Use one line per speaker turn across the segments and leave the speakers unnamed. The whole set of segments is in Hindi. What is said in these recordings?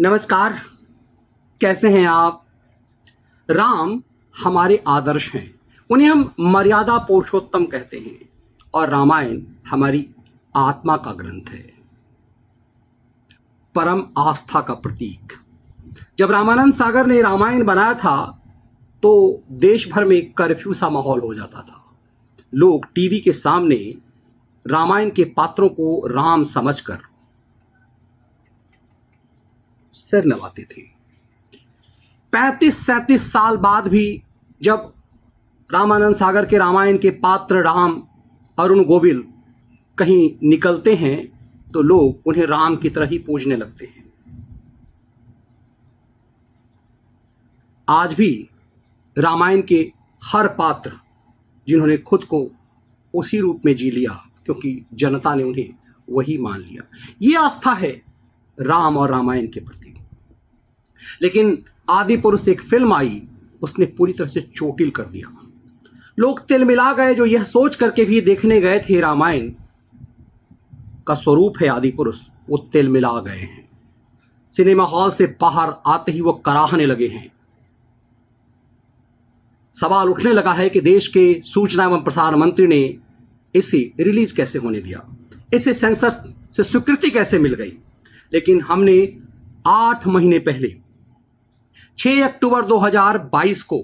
नमस्कार। कैसे हैं आप? राम हमारे आदर्श हैं, उन्हें हम मर्यादा पुरुषोत्तम कहते हैं और रामायण हमारी आत्मा का ग्रंथ है, परम आस्था का प्रतीक। जब रामानंद सागर ने रामायण बनाया था तो देश भर में कर्फ्यू सा माहौल हो जाता था। लोग टीवी के सामने रामायण के पात्रों को राम समझकर सिर नवाते थे। 35-37 साल बाद भी जब रामानंद सागर के रामायण के पात्र राम, अरुण गोविल कहीं निकलते हैं तो लोग उन्हें राम की तरह ही पूजने लगते हैं। आज भी रामायण के हर पात्र जिन्होंने खुद को उसी रूप में जी लिया क्योंकि जनता ने उन्हें वही मान लिया, ये आस्था है राम और रामायण के प्रति। लेकिन आदि पुरुष एक फिल्म आई, उसने पूरी तरह से चोटिल कर दिया। लोग तिलमिला गए जो यह सोच करके भी देखने गए थे रामायण का स्वरूप है आदि पुरुष, वो तिलमिला गए हैं। सिनेमा हॉल से बाहर आते ही वो कराहने लगे हैं। सवाल उठने लगा है कि देश के सूचना एवं प्रसारण मंत्री ने इसे रिलीज कैसे होने दिया, इसे सेंसर से स्वीकृति कैसे मिल गई। लेकिन हमने 8 महीने पहले 6 अक्टूबर 2022 को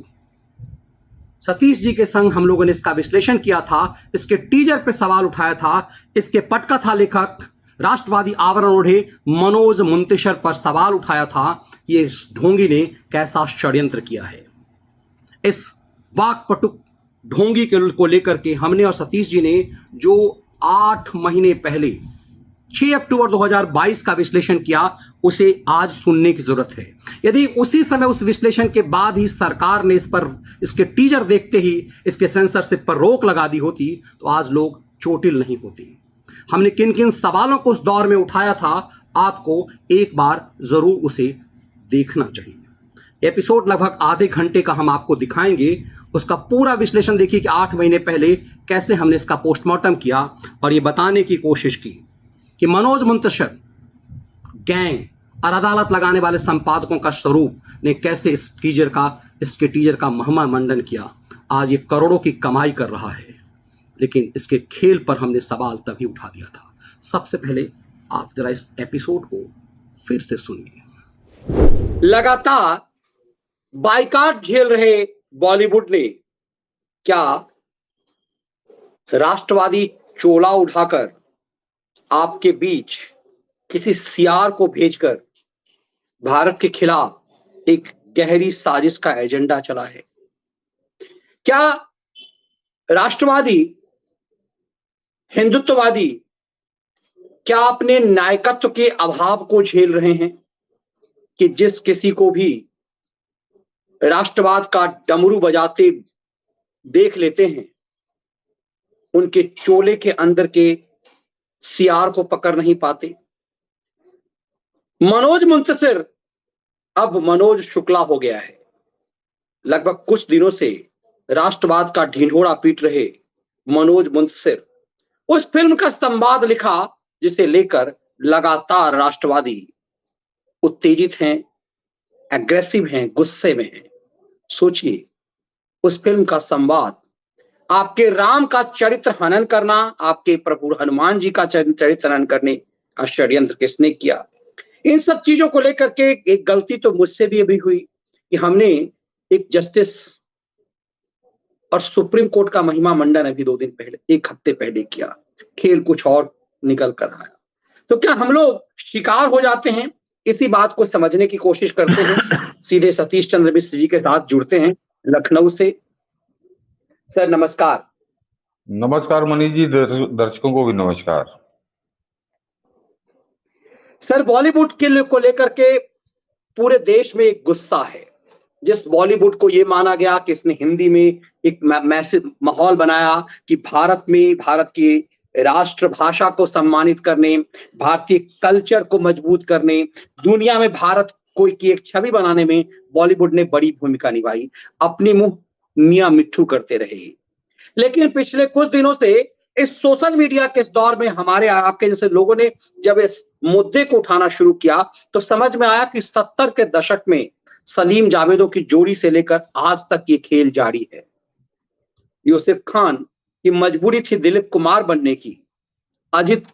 सतीश जी के संग हम लोगों ने इसका विश्लेषण किया था, इसके टीजर पे सवाल उठाया था। इसके पटकथा लेखक राष्ट्रवादी आवरण ओढ़े मनोज मुंतशिर पर सवाल उठाया था कि ये ढोंगी ने कैसा षड्यंत्र किया है। इस वाकपटुक ढोंगी को लेकर के हमने और सतीश जी ने जो 8 महीने पहले 6 अक्टूबर 2022 का विश्लेषण किया, उसे आज सुनने की जरूरत है। यदि उसी समय उस विश्लेषण के बाद ही सरकार ने इसके टीजर देखते ही इसके सेंसरशिप पर रोक लगा दी होती तो आज लोग चोटिल नहीं होते। हमने किन किन सवालों को उस दौर में उठाया था, आपको एक बार जरूर उसे देखना चाहिए। एपिसोड लगभग आधे घंटे का हम आपको दिखाएंगे, उसका पूरा विश्लेषण देखिए कि 8 महीने पहले कैसे हमने इसका पोस्टमार्टम किया और ये बताने की कोशिश की कि मनोज मुंतशिर गैंग और अदालत लगाने वाले संपादकों का स्वरूप ने कैसे इसके टीजर का महिमा मंडन किया। आज ये करोड़ों की कमाई कर रहा है, लेकिन इसके खेल पर हमने सवाल तभी उठा दिया था। सबसे पहले आप जरा इस एपिसोड को फिर से सुनिए। लगातार बाइकॉट झेल रहे बॉलीवुड ने क्या राष्ट्रवादी चोला उठाकर आपके बीच किसी सियार को भेजकर भारत के खिलाफ एक गहरी साजिश का एजेंडा चला है? क्या राष्ट्रवादी हिंदुत्ववादी क्या अपने नायकत्व के अभाव को झेल रहे हैं कि जिस किसी को भी राष्ट्रवाद का डमरू बजाते देख लेते हैं, उनके चोले के अंदर के सियार को पकड़ नहीं पाते? मनोज मुंतशिर अब मनोज शुक्ला हो गया है। लगभग कुछ दिनों से राष्ट्रवाद का ढिंढोरा पीट रहे मनोज मुंतशिर उस फिल्म का संवाद लिखा जिसे लेकर लगातार राष्ट्रवादी उत्तेजित हैं, एग्रेसिव हैं, गुस्से में हैं। सोचिए, उस फिल्म का संवाद आपके राम का चरित्र हनन करना, आपके प्रभु हनुमान जी का चरित्र हनन करने का षड्यंत्र किसने किया? इन सब चीजों को लेकर के एक गलती तो मुझसे भी अभी हुई कि हमने एक जस्टिस और सुप्रीम कोर्ट का महिमा मंडन अभी 2 दिन पहले, 1 हफ्ते पहले किया। खेल कुछ और निकल कर आया। तो क्या हम लोग शिकार हो जाते हैं? इसी बात को समझने की कोशिश करते हैं। सीधे सतीश चंद्र मिश्र जी के साथ जुड़ते हैं लखनऊ से। सर नमस्कार।
नमस्कार मनीष जी, दर्शकों को भी नमस्कार।
सर, बॉलीवुड को लेकर के पूरे देश में एक गुस्सा है। जिस बॉलीवुड को ये माना गया कि इसने हिंदी में एक मैसिव माहौल बनाया कि भारत में भारत की राष्ट्रभाषा को सम्मानित करने, भारतीय कल्चर को मजबूत करने, दुनिया में भारत की एक छवि बनाने में बॉलीवुड ने बड़ी भूमिका निभाई। अपनी मुंह मियां मिट्ठू करते रहे। लेकिन पिछले कुछ दिनों से इस सोशल मीडिया के इस दौर में हमारे आपके जैसे लोगों ने जब इस मुद्दे को उठाना शुरू किया तो समझ में आया कि 70 के दशक में सलीम जावेदों की जोड़ी से लेकर आज तक ये खेल जारी है। यूसुफ खान की मजबूरी थी दिलीप कुमार बनने की। अजित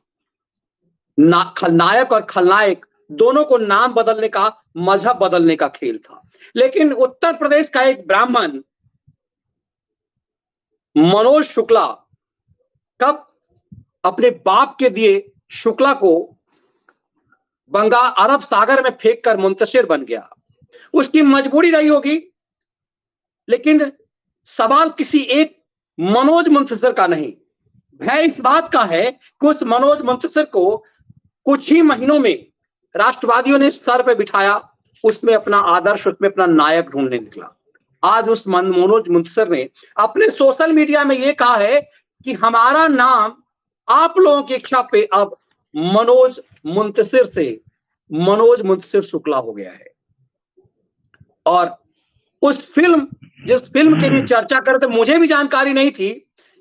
खलनायक और खलनायक दोनों को नाम बदलने का, मजहब बदलने का खेल था। लेकिन उत्तर प्रदेश का एक ब्राह्मण मनोज शुक्ला कब अपने बाप के दिए शुक्ला को बंगाल अरब सागर में फेंक कर मुंतशिर बन गया। उसकी मजबूरी रही होगी, लेकिन सवाल किसी एक मनोज मुंतशिर का नहीं, भय इस बात का है कि उस मनोज मुंतशिर को कुछ ही महीनों में राष्ट्रवादियों ने सर पे बिठाया, उसमें अपना आदर्श, उसमें अपना नायक ढूंढने निकला। आज उस मनोज मुंतशिर ने अपने सोशल मीडिया में यह कहा है कि हमारा नाम आप लोगों की इच्छा पे अब मनोज मुंतशिर से मनोज मुंतशिर शुक्ला हो गया है। और उस फिल्म, जिस फिल्म के लिए चर्चा कर रहे थे, मुझे भी जानकारी नहीं थी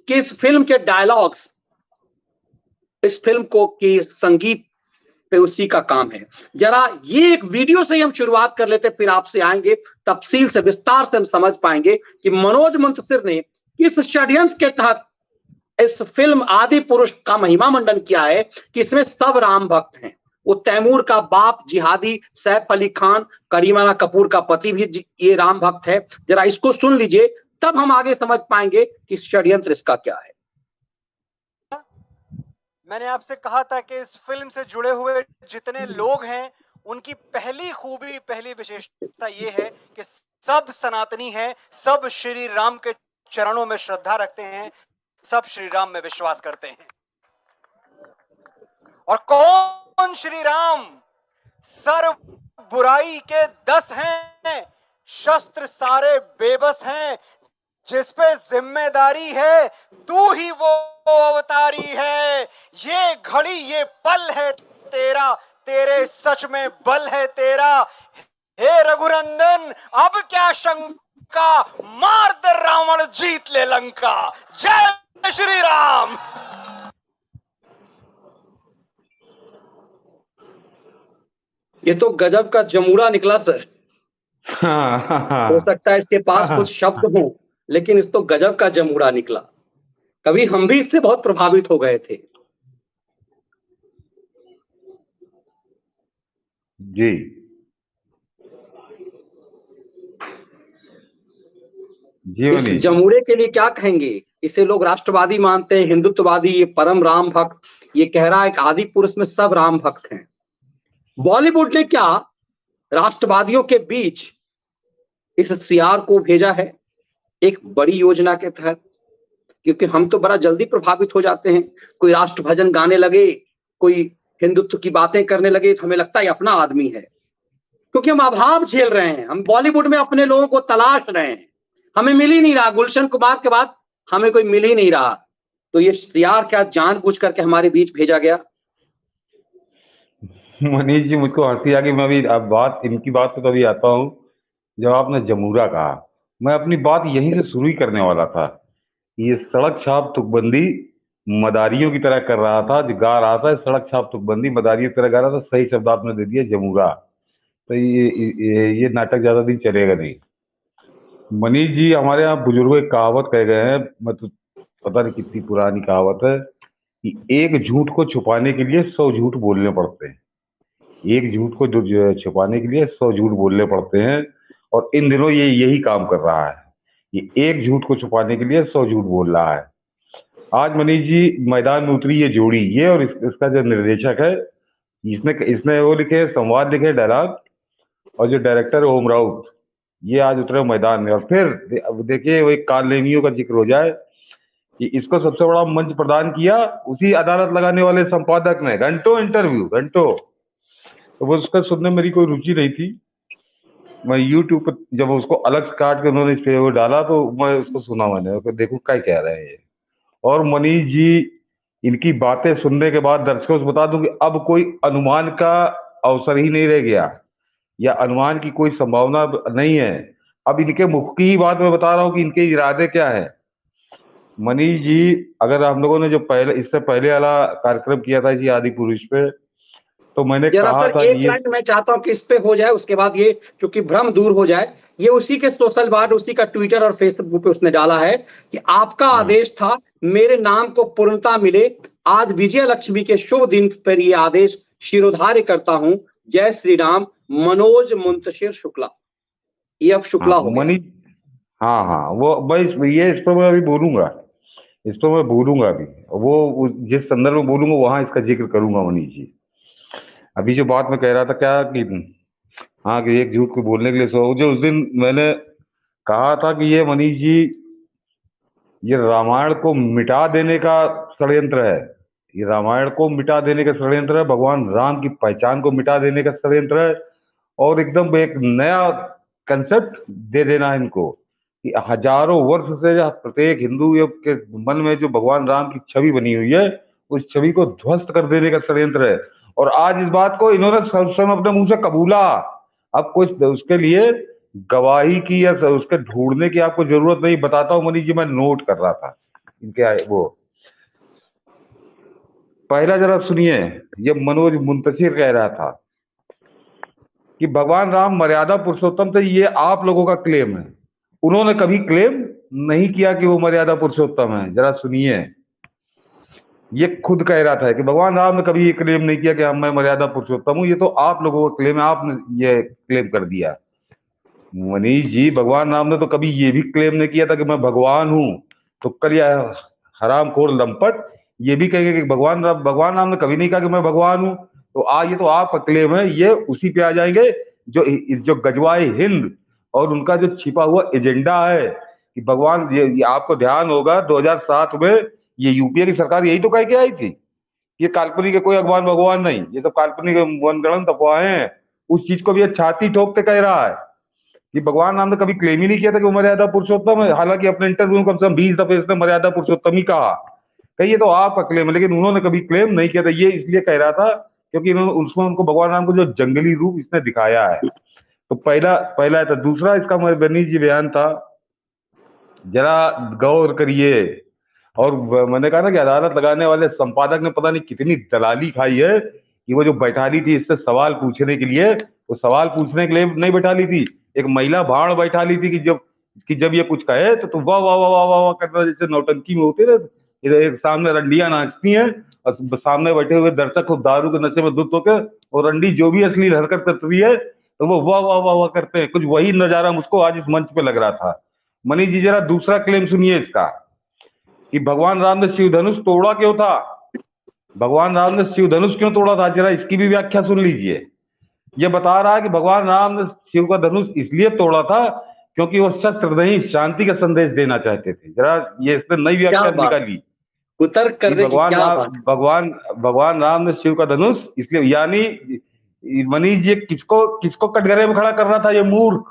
कि इस फिल्म के डायलॉग्स, इस फिल्म को की संगीत पे उसी का काम है। जरा ये एक वीडियो से ही हम शुरुआत कर लेते, फिर आपसे आएंगे तफसील से, विस्तार से हम समझ पाएंगे कि मनोज मुंतशिर ने किस षड्यंत्र के तहत इस फिल्म आदि पुरुष का महिमा मंडन किया है कि इसमें सब राम भक्त हैं। वो तैमूर का बाप जिहादी सैफ अली खान, करीना कपूर का पति भी ये राम भक्त है। जरा इसको सुन लीजिए, तब हम आगे समझ पाएंगे कि षड्यंत्र इसका क्या है।
मैंने आपसे कहा था कि इस फिल्म से जुड़े हुए जितने लोग हैं उनकी पहली खूबी, पहली विशेषता ये है कि सब सनातनी हैं, सब श्री राम के चरणों में श्रद्धा रखते हैं, सब श्री राम में विश्वास करते हैं। और कौन श्री राम? सर्व बुराई के 10 हैं, शस्त्र सारे बेबस हैं, जिस पे जिम्मेदारी है तू ही वो अवतारी है। ये घड़ी ये पल है तेरा, तेरे सच में बल है तेरा। हे रघुनंदन अब क्या शंका, मार दे रावण जीत ले लंका। जय श्री राम।
ये तो गजब का जमूरा निकला सर। हो सकता है इसके पास कुछ शब्द हो, लेकिन इस तो गजब का जमूरा निकला। कभी हम भी इससे बहुत प्रभावित हो गए थे।
जी
इस जमूरे के लिए क्या कहेंगे? इसे लोग राष्ट्रवादी मानते हैं, हिंदुत्ववादी, ये परम राम भक्त, ये कह रहा है कि आदि पुरुष में सब राम भक्त हैं। बॉलीवुड ने क्या राष्ट्रवादियों के बीच इस सीआर को भेजा है एक बड़ी योजना के तहत, क्योंकि हम तो बड़ा जल्दी प्रभावित हो जाते हैं। कोई राष्ट्र भजन गाने लगे, कोई हिंदुत्व की बातें करने लगे तो हमें लगता है अपना आदमी है, क्योंकि हम अभाव झेल रहे हैं। हम बॉलीवुड में अपने लोगों को तलाश रहे हैं, हमें मिल ही नहीं रहा। गुलशन कुमार के बाद हमें कोई मिल ही नहीं रहा। तो ये सीआर क्या जानबूझ करके हमारे बीच भेजा गया?
मनीष जी, मुझको हंसी आ गई। मैं अभी अब इनकी बात पे तो अभी आता हूँ। जब आपने जमूरा कहा, मैं अपनी बात यहीं से शुरू ही करने वाला था। ये सड़क छाप तुकबंदी मदारियों की तरह कर रहा था, जो गा रहा था सड़क छाप तुकबंदी मदारियों की तरह गा रहा था। सही शब्द आपने दे दिया, जमूरा। तो ये नाटक ज्यादा दिन चलेगा नहीं। मनीष जी, हमारे यहाँ बुजुर्गों एक कहावत कह गए हैं, मैं तो पता नहीं कितनी पुरानी कहावत है, कि एक झूठ को छुपाने के लिए 100 झूठ बोलने पड़ते हैं। एक झूठ को छुपाने के लिए 100 झूठ बोलने पड़ते हैं, और इन दिनों ये यही काम कर रहा है। ये एक झूठ को छुपाने के लिए 100 झूठ बोल रहा है। आज मनीष जी मैदान में उतरी ये जोड़ी, ये और इसका जो निर्देशक है, इसने वो लिखे, संवाद लिखे, डायलॉग, और जो डायरेक्टर ओम राउत, ये आज उतरे मैदान में। और फिर देखिए, वो एक कालनेमियों का जिक्र हो जाए कि इसको सबसे बड़ा मंच प्रदान किया उसी अदालत लगाने वाले संपादक ने। घंटों इंटरव्यू, घंटों। तो वो उसका सुनने में मेरी कोई रुचि नहीं थी। मैं यूट्यूब पर जब उसको अलग से काट के उन्होंने इस पे वो डाला, तो मैं उसको सुना, मैंने देखो क्या कह रहे हैं ये। और मनीष जी, इनकी बातें सुनने के बाद दर्शकों से बता दूं कि अब कोई अनुमान का अवसर ही नहीं रह गया, या अनुमान की कोई संभावना नहीं है। अब इनके मुख की ही बात मैं बता रहा हूं कि इनके इरादे क्या है। मनीष जी, अगर हम लोगों ने जो पहले इससे पहले वाला कार्यक्रम किया था जी आदि पुरुष पे, तो मैंने
जरा
कहा
सर
था
एक
कि ये
लाइन मैं चाहता हूं कि इस पे हो जाए, उसके बाद ये क्योंकि भ्रम दूर हो जाए। ये उसी के सोशल बार उसी का ट्विटर और फेसबुक पे उसने डाला है कि आपका
हम्म,
आदेश था मेरे नाम को पूर्णता मिले, आज विजय लक्ष्मी के शुभ दिन पर ये आदेश शिरोधार्य करता हूं। जय श्री राम, मनोज मुंतशिर शुक्ला। ये अब
हाँ
शुक्ला हो गया।
मनीष, हाँ हाँ, वो मैं इस पर मैं अभी बोलूंगा, इस पर मैं बोलूंगा अभी। वो जिस संदर्भ में बोलूंगा वहां इसका जिक्र करूंगा मनीष जी। अभी जो बात मैं कह रहा था क्या कि हाँ, कि एक झूठ को बोलने के लिए सो, जो उस दिन मैंने कहा था कि ये मनीष जी, ये रामायण को मिटा देने का षड्यंत्र है। ये रामायण को मिटा देने का षड्यंत्र है, भगवान राम की पहचान को मिटा देने का षड्यंत्र है, और एकदम एक नया कंसेप्ट दे देना है इनको कि हजारों वर्ष से प्रत्येक हिंदू के मन में जो भगवान राम की छवि बनी हुई है, उस छवि को ध्वस्त कर देने का षड्यंत्र है। और आज इस बात को इन्होंने स्वयं अपने मुंह से कबूला। अब कुछ उसके लिए गवाही की या उसके ढूंढने की आपको जरूरत नहीं, बताता हूँ मनीष जी, मैं नोट कर रहा था इनके वो। पहला जरा सुनिए, ये मनोज मुंतशिर कह रहा था कि भगवान राम मर्यादा पुरुषोत्तम थे, ये आप लोगों का क्लेम है। उन्होंने कभी क्लेम नहीं किया कि वो मर्यादा पुरुषोत्तम है। जरा सुनिए, ये खुद कह रहा था कि भगवान राम ने कभी ये क्लेम नहीं किया कि हम मैं मर्यादा पुरुषोत्तम हूं, ये तो आप लोगों का क्लेम है, आपने ये क्लेम कर दिया। मनीष जी, भगवान राम ने तो कभी ये भी क्लेम नहीं किया था कि मैं भगवान हूं। तो कल या हरामखोर लंपट ये भी कहेंगे कि भगवान राम ने कभी नहीं कहा कि मैं भगवान हूं। तो ये तो आपका क्लेम है, ये उसी पे आ जाएंगे जो जो गजवाए हिंद और उनका जो छिपा हुआ एजेंडा है कि भगवान, ये आपको ध्यान होगा 2007 में ये यूपीए की सरकार यही तो कह के आई थी, ये काल्पनिक है, कोई भगवान भगवान नहीं, ये सब काल्पनिक मनगढ़ंत अफवाहें हैं। उस चीज को भी ये छाती ठोक के कह रहा है कि भगवान राम ने कभी क्लेम ही नहीं किया था कि वो मर्यादा पुरुषोत्तम है। हालांकि अपने इंटरव्यू में कम से कम 20 दफे इसने मर्यादा पुरुषोत्तम ही कहा। कहिए तो आपका क्लेम है, लेकिन उन्होंने कभी क्लेम नहीं किया था। ये इसलिए कह रहा था क्योंकि इन्होंने उसमें उनको भगवान राम को जो जंगली रूप इसने दिखाया है। तो पहला पहला था। दूसरा इसका मनीष जी बयान था, जरा गौर करिए। और मैंने कहा ना कि अदालत लगाने वाले संपादक ने पता नहीं कितनी दलाली खाई है कि वो जो बैठा ली थी इससे सवाल पूछने के लिए, वो सवाल पूछने के लिए नहीं बैठा ली थी, एक महिला भाड़ बैठा ली थी कि जब ये कुछ कहे तो वाह वाह वाह वाह वाह वाह करना, जैसे नौटंकी में होते ना, इधर एक सामने रंडियां नाचती हैं और सामने बैठे हुए दर्शक खूब दारू के नशे में धुत होकर, और रंडी जो भी अश्लील हरकत करती है तो वो वाह वाह वाह वाह करते हैं। कुछ वही नजारा मुझको आज इस मंच पे लग रहा था। मनीष जी, जरा दूसरा क्लेम सुनिए इसका कि भगवान राम ने शिव धनुष तोड़ा क्यों था। भगवान राम ने शिव धनुष क्यों तोड़ा था, जरा इसकी भी व्याख्या सुन लीजिए। यह बता रहा है कि भगवान राम ने शिव का धनुष इसलिए तोड़ा था क्योंकि वो शस्त्र नहीं, शांति का संदेश देना चाहते थे। जरा ये इसने नई
क्या
व्याख्या
बात,
निकाली
कुतर्क
कि
करने की
भगवान
क्या
राम
बात।
भगवान राम ने शिव का धनुष इसलिए, यानी मनीष जी किसको किसको कटघरे में खड़ा कर रहा था ये मूर्ख।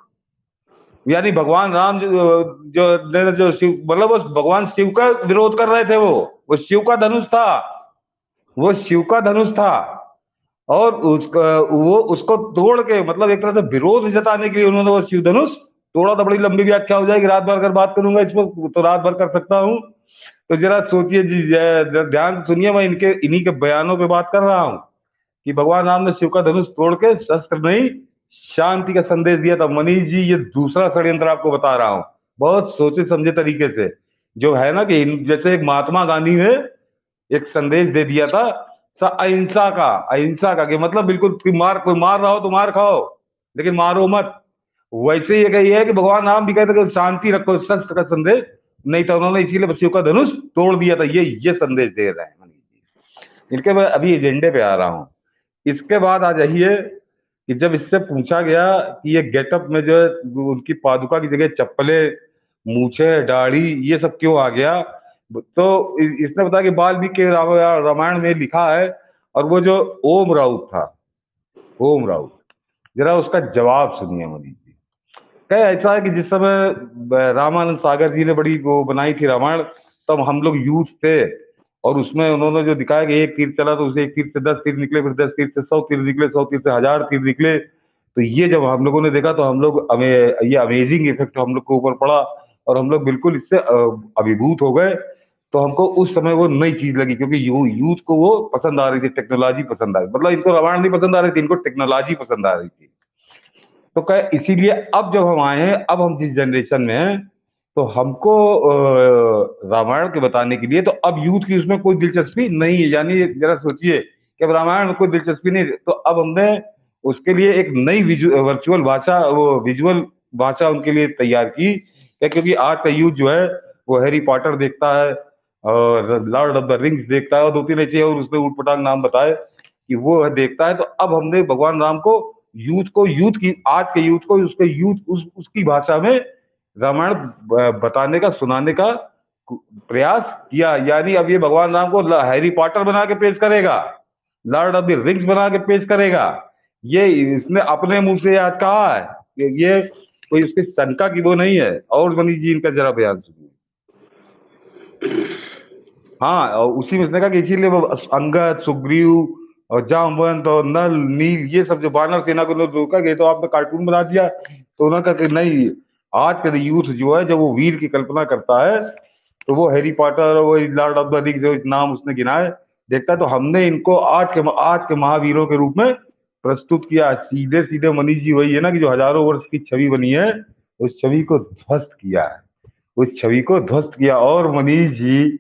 यानी भगवान राम जो शिव, मतलब वो भगवान शिव का विरोध कर रहे थे। वो शिव का धनुष था, वो शिव का धनुष था। और वो उसको तोड़ के, मतलब एक तरह से विरोध जताने के लिए उन्होंने वो शिव धनुष तोड़ा। तो बड़ी लंबी व्याख्या हो जाएगी, रात भर अगर बात करूंगा इस पर तो रात भर कर सकता हूँ। तो जरा सोचिए जी, ध्यान से सुनिए, मैं इन्हीं के बयानों पे बात कर रहा हूँ कि भगवान राम ने शिव का धनुष तोड़ के शस्त्र नहीं, शांति का संदेश दिया था। मनीष जी, ये दूसरा षड्यंत्र आपको बता रहा हूँ, बहुत सोचे समझे तरीके से, जो है ना कि जैसे एक महात्मा गांधी ने एक संदेश दे दिया था अहिंसा का, अहिंसा का, कि मतलब बिल्कुल कोई मार रहा हो तो मार खाओ लेकिन मारो मत। वैसे ये कही है कि भगवान राम भी कहते कि शांति रखो, शस्त्र का संदेश नहीं था। उन्होंने इसीलिए शिव का धनुष तोड़ दिया था। ये संदेश दे रहे हैं मनीष जी। इनके मैं अभी एजेंडे पे आ रहा हूँ। इसके बाद आ जाइए कि जब इससे पूछा गया कि ये गेटअप में जो है उनकी पादुका की जगह चप्पलें, मूछे, दाढ़ी, ये सब क्यों आ गया, तो इसने बताया कि वाल्मीकि के रामायण में लिखा है। और वो जो ओम राउत था, ओम राउत, जरा उसका जवाब सुनिए मनीष जी। क्या ऐसा है कि जिस समय रामानंद सागर जी ने बड़ी वो बनाई थी रामायण, तब हम लोग यूथ थे, और उसमें उन्होंने जो दिखाया कि एक तीर चला तो उसे एक तीर से 10 तीर निकले, फिर 10 तीर से 100 तीर निकले, 100 तीर से 1000 तीर निकले। तो ये जब हम लोगों ने देखा तो हम लोग ये अमेजिंग इफेक्ट हम लोग के ऊपर पड़ा और हम लोग बिल्कुल इससे अभिभूत हो गए तो हमको उस समय वो नई चीज लगी, क्योंकि यूथ को वो पसंद आ रही थी, टेक्नोलॉजी पसंद आ रही, मतलब इनको रामायण नहीं पसंद आ रही थी, इनको टेक्नोलॉजी पसंद आ रही थी। तो कहे इसीलिए अब जब हम आए हैं, अब हम जिस जनरेशन में हैं, तो हमको रामायण के बताने के लिए, तो अब यूथ की उसमें कोई दिलचस्पी नहीं है। यानी जरा सोचिए कि अब रामायण में कोई दिलचस्पी नहीं है, तो अब हमने उसके लिए एक नई वर्चुअल भाषा, वो विजुअल भाषा उनके लिए तैयार की। क्योंकि आज का यूथ जो है वो हैरी पॉटर देखता है और लॉर्ड ऑफ द रिंग्स देखता है और दो तीन ऐसे और उसमें ऊटपटांग नाम बताए कि वो देखता है। तो अब हमने भगवान राम को यूथ की, आज के यूथ को उसके यूथ उसकी भाषा में रामायण बताने का, सुनाने का प्रयास किया। यानी अब ये भगवान राम को हैरी पॉटर बना के पेश करेगा, लॉर्ड ऑफ द रिंग्स बना के पेश करेगा। ये इसने अपने मुंह से आज कहा है कि ये कोई उसकी शंका की वो नहीं है। और मनीष जी इनका जरा बयान सुनिए। हाँ, और उसी में इसने कहा कि इसीलिए वो अंगद, सुग्रीव और जामवंत और नल, नील, ये सब जो वानर सेना को लोग रोका गए, तो आपने कार्टून बना दिया। तो उन्होंने कहा कि नहीं, आज के यूथ जो है जब वो वीर की कल्पना करता है तो वो हैरी पॉटर और वो लॉर्ड ऑफ द रिंग्स जो नाम उसने गिनाए देखता है। तो हमने इनको आज के महावीरों के रूप में प्रस्तुत किया। सीधे सीधे मनीष जी वही है ना कि जो हजारों वर्ष की छवि बनी है, उस छवि को ध्वस्त किया है, उस छवि को ध्वस्त किया। और मनीष जी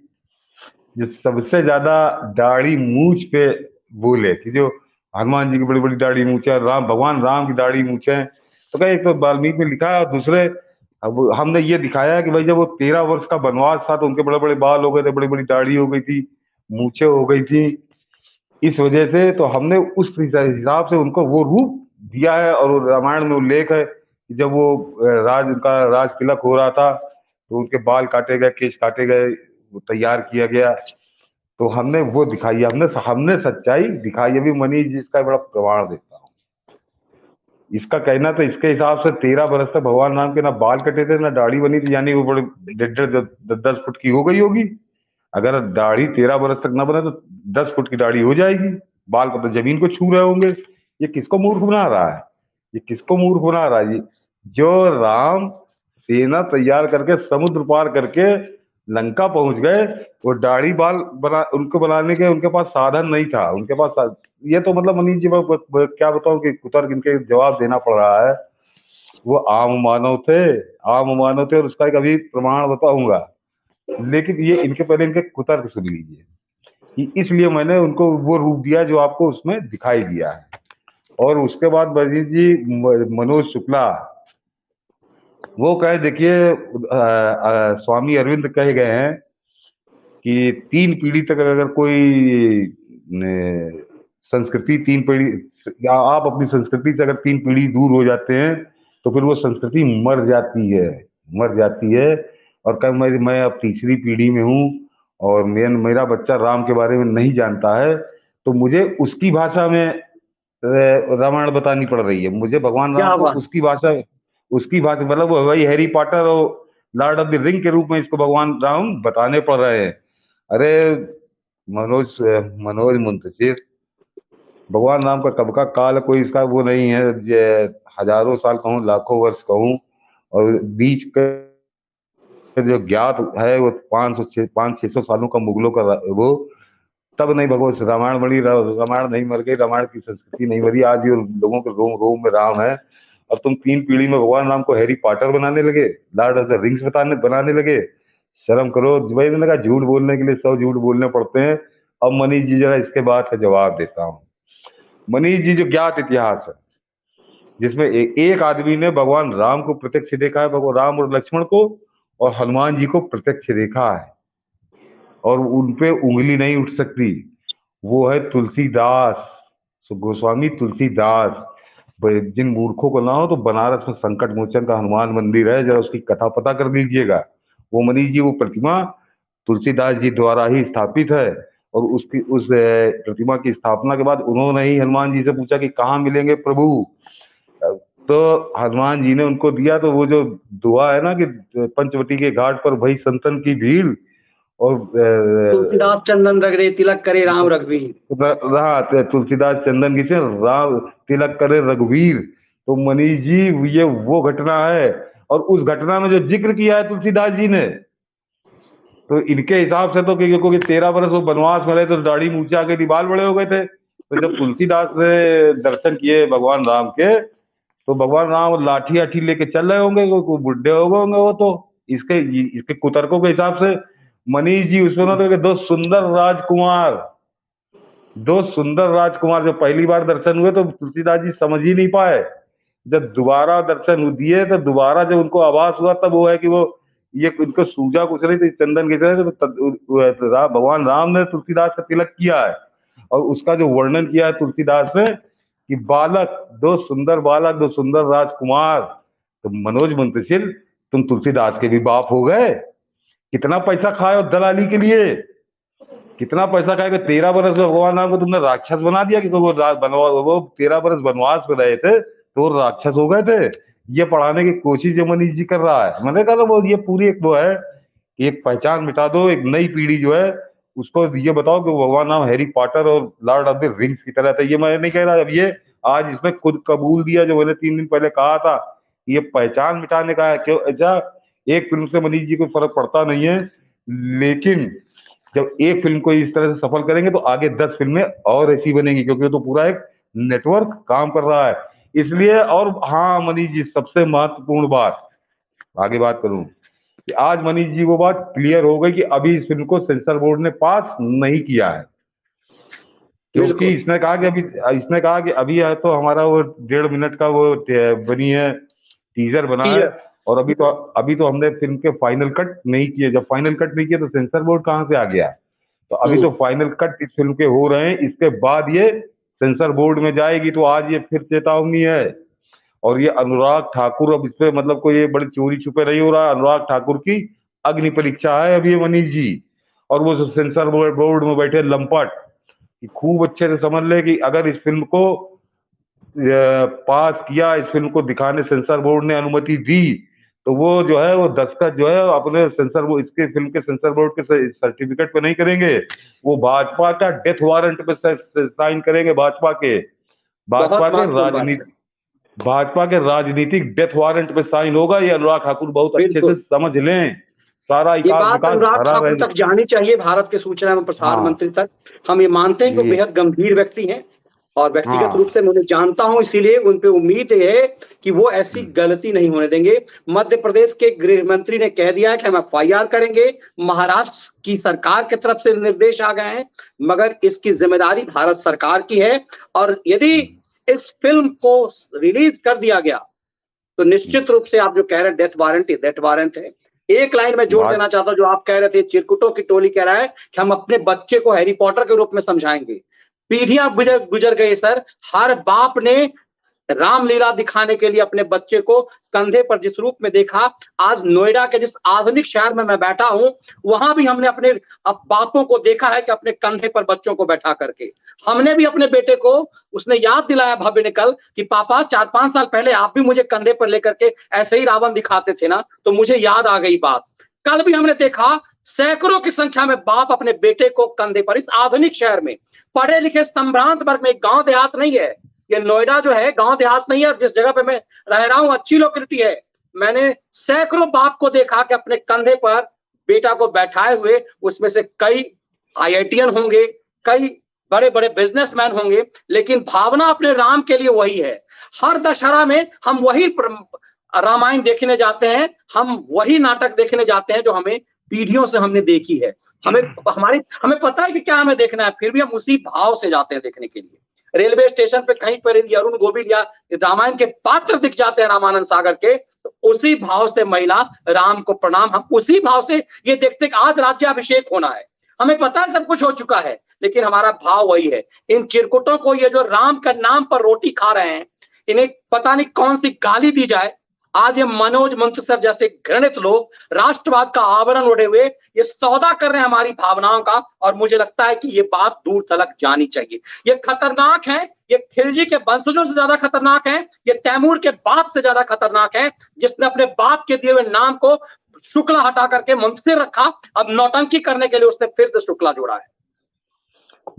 जो सबसे ज्यादा दाढ़ी मूछ पे बोले कि जो हनुमान जी की बड़ी बड़ी दाढ़ी मूछ है, भगवान राम की दाढ़ी मूछ है, तो क्या एक तो वाल्मीकि में लिखा है और दूसरे अब हमने ये दिखाया है कि भाई जब वो 13 वर्ष का वनवास था तो उनके बड़े बड़े बाल हो गए थे, बड़ी बड़ी दाढ़ी हो गई थी, मूछें हो गई थी। इस वजह से तो हमने उस हिसाब से उनको वो रूप दिया है। और रामायण में उल्लेख है कि जब वो उनका राज तिलक हो रहा था तो उनके बाल काटे गए, केश काटे गए, वो तैयार किया गया। तो हमने वो दिखाई, हमने सच्चाई दिखाई। अभी मनीष जी इसका बड़ा प्रमाण देता हूँ। इसका कहना तो इसके हिसाब से 13 बरस तक भगवान राम के ना बाल कटे थे ना दाढ़ी बनी थी, यानी वो बड़े 10 फुट की हो गई होगी। अगर दाढ़ी 13 बरस तक ना बने तो 10 फुट की दाढ़ी हो जाएगी, बाल को तो जमीन को छू रहे होंगे। ये किसको मूर्ख बना रहा है? ये किसको मूर्ख बना रहा है? जो राम सेना तैयार करके समुद्र पार करके लंका पहुंच गए, वो दाढ़ी बाल उनको बनाने के उनके पास साधन नहीं था। उनके पास ये तो मतलब मनीष जी मैं क्या बताऊं कि कुतर्क इनके जवाब देना पड़ रहा है। वो आम मानव थे और उसका एक अभी प्रमाण बताऊंगा। लेकिन ये इनके पहले इनके कुतर्क सुन लीजिए कि इसलिए मैंने उनको वो रूप दिया जो आपको उसमें दिखाई दिया है। और उसके बाद मनीष जी मनोज शुक्ला वो कहे, देखिए स्वामी अरविंद कहे गए हैं कि 3 पीढ़ी तक अगर कोई संस्कृति 3 पीढ़ी, या आप अपनी संस्कृति से अगर 3 पीढ़ी दूर हो जाते हैं तो फिर वो संस्कृति मर जाती है। और कब मैं अब तीसरी पीढ़ी में हूँ और मेरा बच्चा राम के बारे में नहीं जानता है, तो मुझे उसकी भाषा में रामायण बतानी पड़ रही है। मुझे भगवान राम को उसकी भाषा मतलब वही हैरी पॉटर और लॉर्ड ऑफ द रिंग के रूप में इसको भगवान राम बताने पड़ रहे हैं। अरे मनोज मुंतशिर, भगवान राम का कब का काल कोई इसका वो नहीं है, हजारों साल कहूँ, लाखों वर्ष कहूँ, और बीच के जो ज्ञात है वो 500-600 सालों का मुगलों का वो तब नहीं भगवान रामायण बनी। रामायण नहीं मर गई, रामायण की संस्कृति नहीं मरी। आज ये लोगों के रोम रोम में राम है। और तुम 3 पीढ़ी में भगवान राम को हैरी पॉटर बनाने लगे, लॉर्ड ऑफ द रिंग्स बनाने लगे। शर्म करो भाई। मैंने कहा झूठ बोलने के लिए 100 झूठ बोलने पड़ते हैं। अब मनीष जी जरा इसके बाद का जवाब देता हूँ। मनीष जी जो ज्ञात इतिहास है जिसमें एक आदमी ने भगवान राम को प्रत्यक्ष देखा है, भगवान राम और लक्ष्मण को, और हनुमान जी को प्रत्यक्ष देखा है, और उनपे उंगली नहीं उठ सकती। वो है तुलसीदास, गोस्वामी तुलसीदास। जिन मूर्खों को ना हो तो बनारस में संकट मोचन का हनुमान मंदिर है, जरा उसकी कथा पता कर लीजिएगा। वो मनीष जी वो प्रतिमा तुलसीदास जी द्वारा ही स्थापित है। और उसकी उस प्रतिमा की स्थापना के बाद उन्होंने ही हनुमान जी से पूछा कि कहाँ मिलेंगे प्रभु, तो हनुमान जी ने उनको दिया। तो वो जो दुआ है ना कि पंचवटी के घाट पर भई संतन की भीड़, और
तुलसीदास चंदन रगड़े तिलक करे राम रघुवीर।
तुलसीदास चंदन की से राम तिलक करे रघुवीर। तो मनीष जी ये वो घटना है, और उस घटना में जो जिक्र किया है तुलसीदास जी ने, तो इनके हिसाब से तो क्योंकि 13 बरस वो वनवास में रहे तो दाढ़ी मूछे आके दी बाल बड़े हो गए थे। तो जब तुलसीदास ने दर्शन किए भगवान राम के, तो भगवान राम लाठी आठी लेके चल रहे होंगे, कोई बुढ़े हो गए होंगे वो तो। इसके इसके कुतर्कों के हिसाब से मनीष जी उसमें ना तो दो सुंदर राजकुमार जब पहली बार दर्शन हुए तो तुलसीदास जी समझ ही नहीं पाए। जब दोबारा दर्शन दिए तो दोबारा जब उनको आभास हुआ तब वो है कि वो ये उनको सूझा कुछ नहीं, तो चंदन की तरह भगवान राम ने तुलसीदास का तिलक किया है। और उसका जो वर्णन किया है तुलसीदास ने कि दो सुंदर राजकुमार। तो मनोज मुंतशिर, तुम तुलसीदास के भी बाप हो गए। कितना पैसा खाए हो दलाली के लिए, कितना पैसा खाएगा। 13 बरस में भगवान राम को तुमने राक्षस बना दिया कि वो 13 बरस वनवास में रहे थे तो राक्षस हो गए थे। ये पढ़ाने की कोशिश जो मनीष जी कर रहा है, मैंने कहा था वो ये पूरी एक वो है कि एक पहचान मिटा दो, एक नई पीढ़ी जो है उसको ये बताओ कि भगवान राम हैरी पॉटर और लॉर्ड ऑफ द रिंग्स की तरह था। ये मैं नहीं कह रहा, अब ये आज इसने खुद कबूल दिया जो मैंने 3 दिन पहले कहा था, ये पहचान मिटाने का है। क्यों अच्छा, एक फिल्म से मनीष जी को फर्क पड़ता नहीं है, लेकिन जब एक फिल्म को इस तरह से सफल करेंगे तो आगे 10 फिल्में और ऐसी बनेंगी, क्योंकि वो तो पूरा एक नेटवर्क काम कर रहा है इसलिए। और हाँ मनीष जी, सबसे महत्वपूर्ण बात आगे बात करूं कि आज मनीष जी वो बात क्लियर हो गई कि अभी इस फिल्म को सेंसर बोर्ड ने पास नहीं किया है, क्योंकि इसने कहा कि अभी है तो हमारा वो 1.5 मिनट का वो बनी है, टीजर बना है, और अभी तो हमने फिल्म के फाइनल कट नहीं किए। जब फाइनल कट नहीं किए तो सेंसर बोर्ड कहाँ से आ गया। तो अभी तो फाइनल कट इस फिल्म के हो रहे हैं, इसके बाद ये सेंसर बोर्ड में जाएगी। तो आज ये फिर चेतावनी है। और ये अनुराग ठाकुर, अब इसपे मतलब कोई ये बड़ी चोरी छुपे नहीं हो रहा, अनुराग ठाकुर की अग्नि परीक्षा है अभी ये मनीष जी। और वो सेंसर बोर्ड में बैठे लंपट खूब अच्छे से समझ ले कि अगर इस फिल्म को पास किया, इस फिल्म को दिखाने सेंसर बोर्ड ने अनुमति दी, तो वो जो है वो दस्तखत जो है अपने सेंसर बोर्ड, इसके फिल्म के सेंसर बोर्ड के सर्टिफिकेट पे नहीं करेंगे, वो भाजपा का डेथ वारंट पे साइन करेंगे। भाजपा के राजनीतिक डेथ वारंट पे साइन होगा। ये अनुराग ठाकुर बहुत अच्छे से समझ लें। सारा
ये बात अनुराग ठाकुर तक जानी चाहिए, भारत के सूचना एवं प्रसारण मंत्री तक। हम ये मानते हैं कि वो बेहद गंभीर व्यक्ति हैं और व्यक्तिगत रूप से मैं उन्हें जानता हूं, इसीलिए उन पे उम्मीद है कि वो ऐसी गलती नहीं होने देंगे। मध्य प्रदेश के गृह मंत्री ने कह दिया है कि हम FIR करेंगे। महाराष्ट्र की सरकार की तरफ से निर्देश आ गए हैं, मगर इसकी जिम्मेदारी भारत सरकार की है। और यदि इस फिल्म को रिलीज कर दिया गया तो निश्चित रूप से आप जो कह रहे हैं डेथ वारंट है। एक लाइन में जोड़ देना चाहता हूं, जो आप कह रहे थे चिरकुटों की टोली कह रहा है कि हम अपने बच्चे को हैरी पॉटर के रूप में समझाएंगे। पीढ़ियां गुजर गई सर, हर बाप ने रामलीला दिखाने के लिए अपने बच्चे को कंधे पर जिस रूप में देखा, आज नोएडा के जिस आधुनिक शहर में मैं बैठा हूं वहां भी हमने अपने बापों को देखा है कि अपने कंधे पर बच्चों को बैठा करके। हमने भी अपने बेटे को, उसने याद दिलाया भव्य ने कल कि पापा 4-5 साल पहले आप भी मुझे कंधे पर लेकर के ऐसे ही रावण दिखाते थे ना, तो मुझे याद आ गई बात। कल भी हमने देखा सैकड़ों की संख्या में बाप अपने बेटे को कंधे पर, इस आधुनिक शहर में, पढ़े लिखे संभ्रांत वर्ग में, गांव देहात नहीं है ये, नोएडा जो है गांव देहात नहीं है। जिस जगह पे मैं रह रहा हूं अच्छी लोकेलिटी है। मैंने सैकड़ों बाप को देखा कि अपने कंधे पर बेटा को बैठाए हुए, उसमें से कई IITian होंगे, कई बड़े बड़े बिजनेसमैन होंगे, लेकिन भावना अपने राम के लिए वही है। हर दशहरा में हम वही रामायण देखने जाते हैं, हम वही नाटक देखने जाते हैं जो हमें पीढ़ियों से हमने देखी है। हमें पता है कि क्या हमें देखना है, फिर भी हम उसी भाव से जाते हैं देखने के लिए। रेलवे स्टेशन पे कहीं पर अरुण गोविल या रामायण के पात्र दिख जाते हैं रामानंद सागर के, तो उसी भाव से महिला राम को प्रणाम, हम उसी भाव से ये देखते कि आज राज्याभिषेक होना है। हमें पता है सब कुछ हो चुका है, लेकिन हमारा भाव वही है। इन चिरकुटों को, ये जो राम का नाम पर रोटी खा रहे हैं, इन्हें पता नहीं कौन सी गाली दी जाए। आज ये मनोज मुंतशिर जैसे घृणित लोग राष्ट्रवाद का आवरण ओढ़े हुए ये सौदा कर रहे हैं हमारी भावनाओं का, और मुझे लगता है कि ये बात दूर तलक जानी चाहिए। ये खतरनाक है, ये खिलजी के वंशजों से ज्यादा खतरनाक है, ये तैमूर के बाप से ज्यादा खतरनाक है, जिसने अपने बाप के दिए हुए नाम को शुक्ला हटा करके मुंतशिर रखा। अब नौटंकी करने के लिए उसने फिर से शुक्ला जोड़ा है।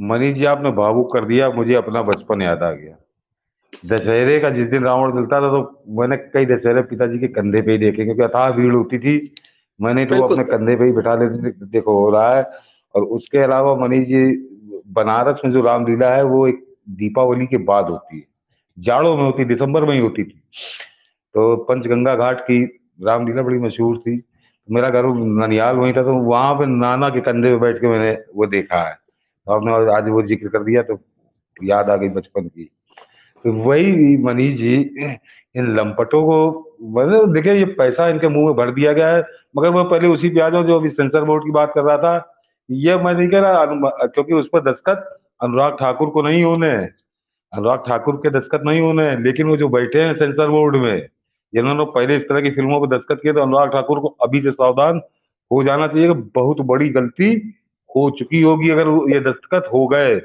मनीष जी आपने भावुक कर दिया, मुझे अपना बचपन याद आ गया। दशहरे का जिस दिन रावण जलता था तो मैंने कई दशहरे पिताजी के कंधे पे ही देखे, क्योंकि अथाह भीड़ होती थी मैंने तो वो
बिल्कुल
अपने
सर।
कंधे पे ही बिठा लेते थे, देखो हो रहा है। और उसके अलावा मनीष जी, बनारस में जो रामलीला है वो एक दीपावली के बाद होती है, जाड़ों में होती, दिसंबर में ही होती थी। तो पंचगंगा घाट की रामलीला बड़ी मशहूर थी। मेरा घर ननिहाल वहीं था, तो वहां पे नाना के कंधे पे बैठ के मैंने वो देखा है। तो आपने आज वो जिक्र कर दिया तो याद आ गई बचपन की। तो वही मनीष जी, इन लंपटों को, मतलब देखिए ये पैसा इनके मुंह में भर दिया गया है। मगर मैं पहले उसी पे आ जाऊं जो अभी सेंसर बोर्ड की बात कर रहा था। ये मैं नहीं कह रहा क्योंकि उस पर दस्तखत अनुराग ठाकुर को नहीं होने हैं, अनुराग ठाकुर के दस्तखत नहीं होने हैं, लेकिन वो जो बैठे हैं सेंसर बोर्ड में, जिन्होंने पहले इस तरह की फिल्मों पर दस्तखत किए, तो अनुराग ठाकुर को अभी से सावधान हो जाना चाहिए कि बहुत बड़ी गलती हो चुकी होगी अगर ये दस्तखत हो गए।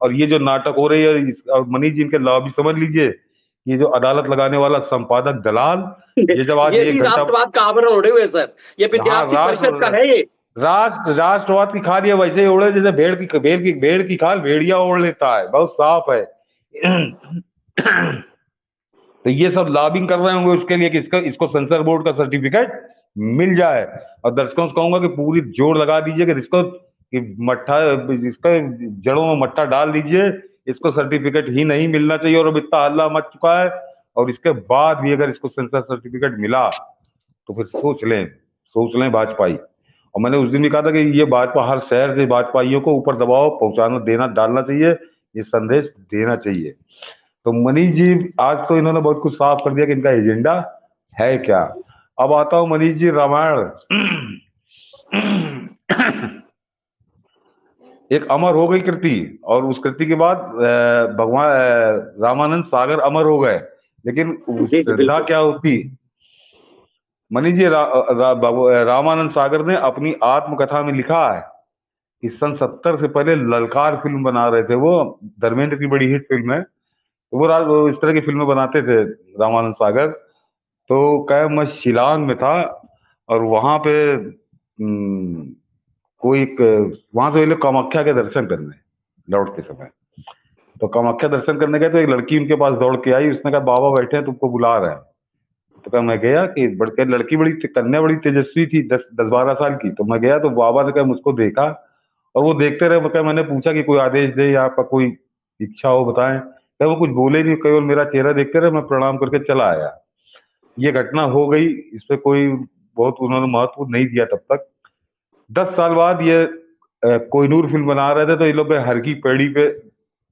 और ये जो नाटक हो रही है और मनीष जी इनके लॉबी समझ लीजिए, ये जो अदालत लगाने वाला संपादक दलाल, ये जब आज
ये
एक
भी
घंटा,
राष्ट्रवाद का आवरण ओढ़े हुए सर, ये
हाँ
विद्यार्थी परिषद का है ये।
राष्ट्रवाद की खाल ये वैसे ही ओढ़े जैसे भेड़ की खाल भेड़िया ओढ़ लेता है, बहुत साफ है। तो ये सब लॉबिंग कर रहे होंगे उसके लिए कि इसको सेंसर बोर्ड का सर्टिफिकेट मिल जाए। और दर्शकों से कहूंगा कि पूरी जोर लगा दीजिए कि इसको, कि मट्ठा, इसका जड़ों में मट्ठा डाल दीजिए, इसको सर्टिफिकेट ही नहीं मिलना चाहिए। और अब इतना हल्ला मच चुका है, और इसके बाद भी अगर इसको सेंसर सर्टिफिकेट मिला तो फिर सोच लें भाजपाई। और मैंने उस दिन भी कहा था कि ये भाजपा हर शहर से भाजपाइयों को ऊपर दबाव पहुंचाना, देना, डालना चाहिए, ये संदेश देना चाहिए। तो मनीष जी, आज तो इन्होंने बहुत कुछ साफ कर दिया कि इनका एजेंडा है क्या। अब आता हूं मनीष जी, रामायण एक अमर हो गई कृति, और उस कृति के बाद भगवान रामानंद सागर अमर हो गए। लेकिन
जी जी
श्रद्धा
बिल्कुल।
क्या होती मनीष जी, रामानंद सागर ने अपनी आत्मकथा में लिखा है कि सन 70 से पहले ललकार फिल्म बना रहे थे, वो धर्मेंद्र की बड़ी हिट फिल्म है। तो वो इस तरह की फिल्में बनाते थे रामानंद सागर। तो क्या, मैं शिलांग में था, और वहां पे कोई एक, वहां से ये लोग कामाख्या के दर्शन करने लौटते समय, तो कामाख्या दर्शन करने गए तो एक लड़की उनके पास दौड़ के आई, उसने कहा बाबा बैठे हैं, तुमको बुला रहे हैं। तो क्या, मैं गया कि बड़के लड़की, कन्या बड़ी तेजस्वी थी, 10-12 साल की। तो मैं गया तो बाबा ने कहा मुझको देखा, और वो देखते रहे। मैंने पूछा कि कोई आदेश दे या आपका कोई इच्छा हो बताएं। क्या, वो कुछ बोले नहीं, केवल मेरा चेहरा देखते रहे, मैं प्रणाम करके चला आया। ये घटना हो गई, इस पे कोई बहुत उन्होंने महत्व नहीं दिया तब तक। 10 साल बाद ये कोहिनूर फिल्म बना रहे थे, तो ये लोग हर की पेड़ी पे